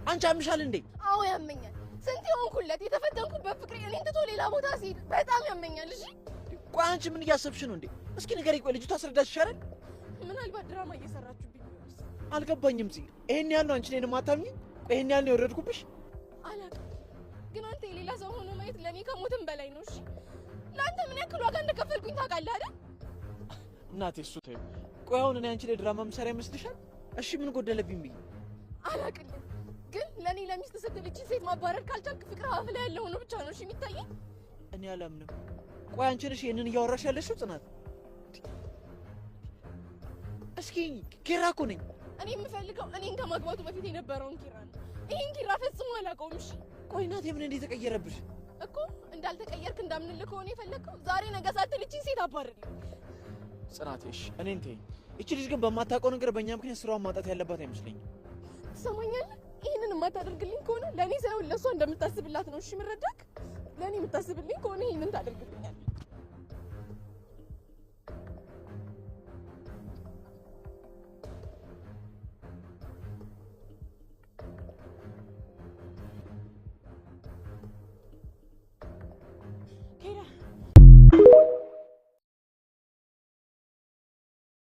አንቺ አምሻል እንዴ? አዎ ያመኛል። ስንት ሆንኩለት የተፈተንኩት በፍቅሬ እኔን ትቶ ሌላ ቦታ ሲሄድ በጣም ያመኛል። እሺ ቆይ አንቺ ምን እያሰብሽ ነው እንዴ? እስኪ ንገሪኝ። ቆይ ልጅቷ አስረዳሽ ይሻላል። ምናልባት ድራማ እየሰራችሁብኝ ነው። አልገባኝም። ጽ ይሄን ያህል ነው አንቺ እኔን የማታምኚኝ? ቆይ ይሄን ያህል ነው የወረድኩብሽ? አላውቅም፣ ግን አንተ የሌላ ሰው ሆኖ ማየት ለእኔ ከሞትም በላይ ነው። እሺ ለአንተ ምን ያክል ዋጋ እንደከፈልኩኝ ታውቃለህ አይደል? እናቴ እሱ ተይው። ቆይ አሁን እኔ አንቺ ላይ ድራማ የምሰራ ይመስልሻል? እሺ ምን ጎደለብኝ ብዬ አላውቅልም፣ ግን ለእኔ ለሚስት ስትል እቺን ሴት ማባረር ካልቻልክ ፍቅር አፍ ላይ ያለ ሆኖ ብቻ ነው እሺ የሚታየኝ። እኔ አላምንም። ቆይ አንቺ ነሽ ይሄንን እያወራሽ ያለሽው ጽናት? እስኪ ኪራ እኮ ነኝ እኔ የምፈልገው እኔን ከማግባቱ በፊት የነበረውን ኪራ ነው። ይሄን ኪራ ፈጽሞ አላውቀውም። እሺ ቆይ እናቴ ምን እንዴት ተቀየረብሽ? እኮ እንዳልተቀየርክ እንዳምንልህ ከሆነ የፈለግከው ዛሬ ነገ ሳትል እቺን ሴት አባርልኝ። ጽናቴ እሺ እኔን ተይኝ። እቺ ልጅ ግን በማታውቀው ነገር በእኛ ምክንያት ስራዋን ማጣት ያለባት አይመስለኝም። ትሰማኛለህ? ይህንን የማታደርግልኝ ከሆነ ለእኔ ሳይሆን ለእሷ እንደምታስብላት ነው እሺ የምረዳክ። ለእኔ የምታስብልኝ ከሆነ ይህንን ታደርግልኛል።